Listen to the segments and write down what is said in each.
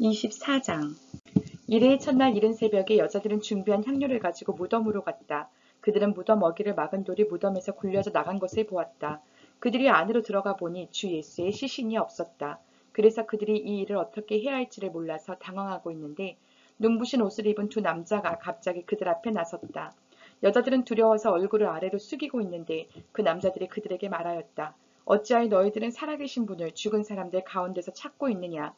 24장. 이레의 첫날 이른 새벽에 여자들은 준비한 향료를 가지고 무덤으로 갔다. 그들은 무덤 어귀를 막은 돌이 무덤에서 굴려져 나간 것을 보았다. 그들이 안으로 들어가 보니 주 예수의 시신이 없었다. 그래서 그들이 이 일을 어떻게 해야 할지를 몰라서 당황하고 있는데 눈부신 옷을 입은 두 남자가 갑자기 그들 앞에 나섰다. 여자들은 두려워서 얼굴을 아래로 숙이고 있는데 그 남자들이 그들에게 말하였다. 어찌하여 너희들은 살아계신 분을 죽은 사람들 가운데서 찾고 있느냐?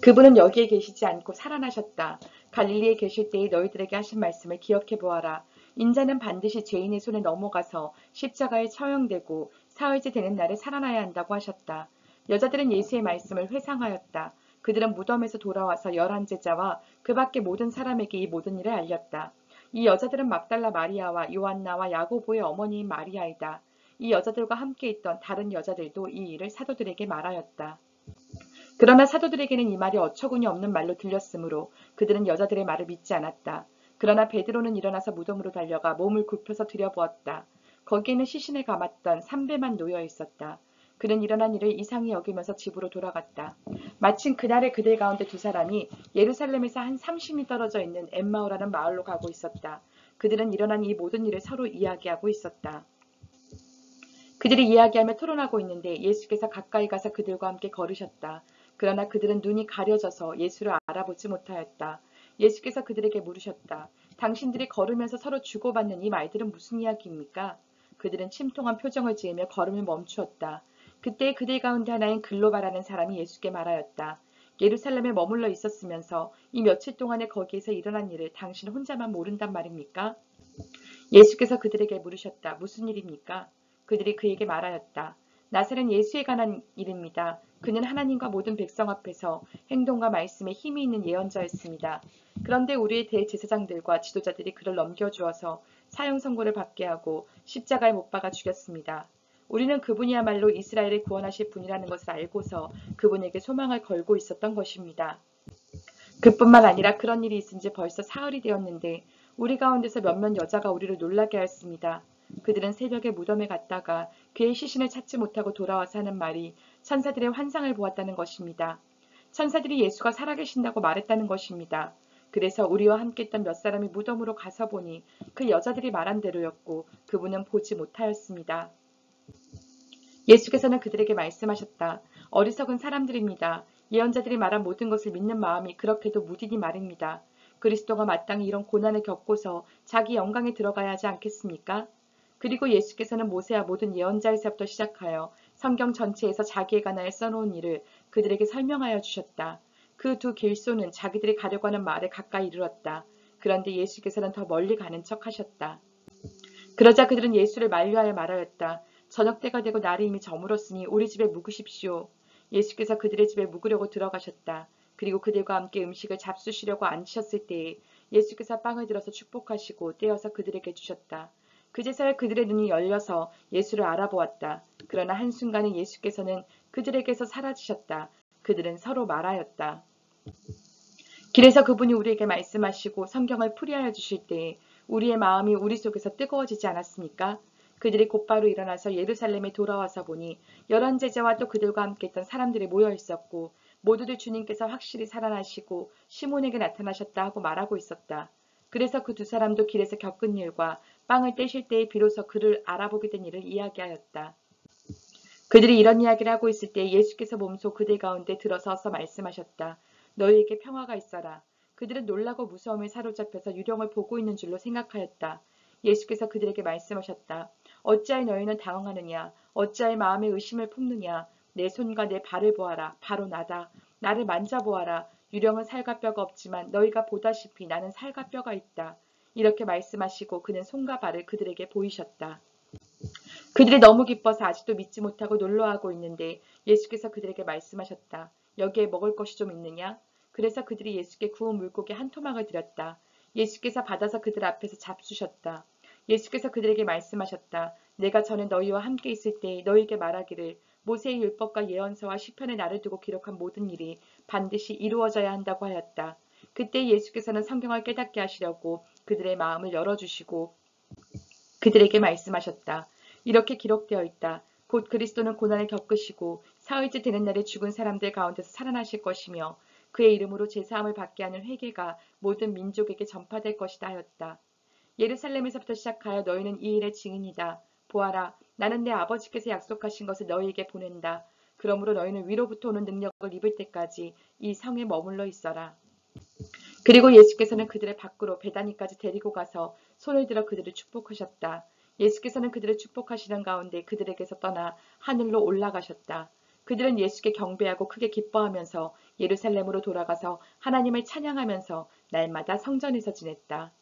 그분은 여기에 계시지 않고 살아나셨다. 갈릴리에 계실 때에 너희들에게 하신 말씀을 기억해 보아라. 인자는 반드시 죄인의 손에 넘어가서 십자가에 처형되고 사흘째 되는 날에 살아나야 한다고 하셨다. 여자들은 예수의 말씀을 회상하였다. 그들은 무덤에서 돌아와서 11제자와 그 밖의 모든 사람에게 이 모든 일을 알렸다. 이 여자들은 막달라 마리아와 요한나와 야고보의 어머니인 마리아이다. 이 여자들과 함께 있던 다른 여자들도 이 일을 사도들에게 말하였다. 그러나 사도들에게는 이 말이 어처구니 없는 말로 들렸으므로 그들은 여자들의 말을 믿지 않았다. 그러나 베드로는 일어나서 무덤으로 달려가 몸을 굽혀서 들여보았다. 거기에는 시신을 감았던 3배만 놓여 있었다. 그는 일어난 일을 이상히 여기면서 집으로 돌아갔다. 마침 그날에 그들 가운데 두 사람이 예루살렘에서 한 30리 떨어져 있는 엠마오라는 마을로 가고 있었다. 그들은 일어난 이 모든 일을 서로 이야기하고 있었다. 그들이 이야기하며 토론하고 있는데 예수께서 가까이 가서 그들과 함께 걸으셨다. 그러나 그들은 눈이 가려져서 예수를 알아보지 못하였다. 예수께서 그들에게 물으셨다. 당신들이 걸으면서 서로 주고받는 이 말들은 무슨 이야기입니까? 그들은 침통한 표정을 지으며 걸음을 멈추었다. 그때 그들 가운데 하나인 글로바라는 사람이 예수께 말하였다. 예루살렘에 머물러 있었으면서 이 며칠 동안에 거기에서 일어난 일을 당신 혼자만 모른단 말입니까? 예수께서 그들에게 물으셨다. 무슨 일입니까? 그들이 그에게 말하였다. 나사렛 예수에 관한 일입니다. 그는 하나님과 모든 백성 앞에서 행동과 말씀에 힘이 있는 예언자였습니다. 그런데 우리의 대제사장들과 지도자들이 그를 넘겨주어서 사형 선고를 받게 하고 십자가에 못 박아 죽였습니다. 우리는 그분이야말로 이스라엘을 구원하실 분이라는 것을 알고서 그분에게 소망을 걸고 있었던 것입니다. 그뿐만 아니라 그런 일이 있은 지 벌써 사흘이 되었는데 우리 가운데서 몇몇 여자가 우리를 놀라게 하였습니다. 그들은 새벽에 무덤에 갔다가 그의 시신을 찾지 못하고 돌아와서 하는 말이 천사들의 환상을 보았다는 것입니다. 천사들이 예수가 살아계신다고 말했다는 것입니다. 그래서 우리와 함께 있던 몇 사람이 무덤으로 가서 보니 그 여자들이 말한 대로였고 그분은 보지 못하였습니다. 예수께서는 그들에게 말씀하셨다. 어리석은 사람들입니다. 예언자들이 말한 모든 것을 믿는 마음이 그렇게도 무디니 말입니다. 그리스도가 마땅히 이런 고난을 겪고서 자기 영광에 들어가야 하지 않겠습니까? 그리고 예수께서는 모세와 모든 예언자에서부터 시작하여 성경 전체에서 자기에 관하여 써놓은 일을 그들에게 설명하여 주셨다. 그 두 길소는 자기들이 가려고 하는 마을에 가까이 이르렀다. 그런데 예수께서는 더 멀리 가는 척 하셨다. 그러자 그들은 예수를 만류하여 말하였다. 저녁때가 되고 날이 이미 저물었으니 우리 집에 묵으십시오. 예수께서 그들의 집에 묵으려고 들어가셨다. 그리고 그들과 함께 음식을 잡수시려고 앉으셨을 때에 예수께서 빵을 들어서 축복하시고 떼어서 그들에게 주셨다. 그제서야 그들의 눈이 열려서 예수를 알아보았다. 그러나 한순간에 예수께서는 그들에게서 사라지셨다. 그들은 서로 말하였다. 길에서 그분이 우리에게 말씀하시고 성경을 풀이하여 주실 때에 우리의 마음이 우리 속에서 뜨거워지지 않았습니까? 그들이 곧바로 일어나서 예루살렘에 돌아와서 보니 11제자와 또 그들과 함께 있던 사람들이 모여 있었고 모두들 주님께서 확실히 살아나시고 시몬에게 나타나셨다 하고 말하고 있었다. 그래서 그 두 사람도 길에서 겪은 일과 빵을 떼실 때에 비로소 그를 알아보게 된 일을 이야기하였다. 그들이 이런 이야기를 하고 있을 때 예수께서 몸소 그들 가운데 들어서서 말씀하셨다. 너희에게 평화가 있어라. 그들은 놀라고 무서움에 사로잡혀서 유령을 보고 있는 줄로 생각하였다. 예수께서 그들에게 말씀하셨다. 어찌하여 너희는 당황하느냐? 어찌하여 마음에 의심을 품느냐? 내 손과 내 발을 보아라. 바로 나다. 나를 만져보아라. 유령은 살과 뼈가 없지만 너희가 보다시피 나는 살과 뼈가 있다. 이렇게 말씀하시고 그는 손과 발을 그들에게 보이셨다. 그들이 너무 기뻐서 아직도 믿지 못하고 놀라워하고 있는데 예수께서 그들에게 말씀하셨다. 여기에 먹을 것이 좀 있느냐? 그래서 그들이 예수께 구운 물고기 한 토막을 드렸다. 예수께서 받아서 그들 앞에서 잡수셨다. 예수께서 그들에게 말씀하셨다. 내가 전에 너희와 함께 있을 때 너희에게 말하기를 모세의 율법과 예언서와 시편에 나를 두고 기록한 모든 일이 반드시 이루어져야 한다고 하였다. 그때 예수께서는 성경을 깨닫게 하시려고 그들의 마음을 열어주시고 그들에게 말씀하셨다. 이렇게 기록되어 있다. 곧 그리스도는 고난을 겪으시고 사흘째 되는 날에 죽은 사람들 가운데서 살아나실 것이며 그의 이름으로 제사함을 받게 하는 회개가 모든 민족에게 전파될 것이다 하였다. 예루살렘에서부터 시작하여 너희는 이 일의 증인이다. 보아라, 나는 내 아버지께서 약속하신 것을 너희에게 보낸다. 그러므로 너희는 위로부터 오는 능력을 입을 때까지 이 성에 머물러 있어라. 그리고 예수께서는 그들을 밖으로 베다니까지 데리고 가서 손을 들어 그들을 축복하셨다. 예수께서는 그들을 축복하시는 가운데 그들에게서 떠나 하늘로 올라가셨다. 그들은 예수께 경배하고 크게 기뻐하면서 예루살렘으로 돌아가서 하나님을 찬양하면서 날마다 성전에서 지냈다.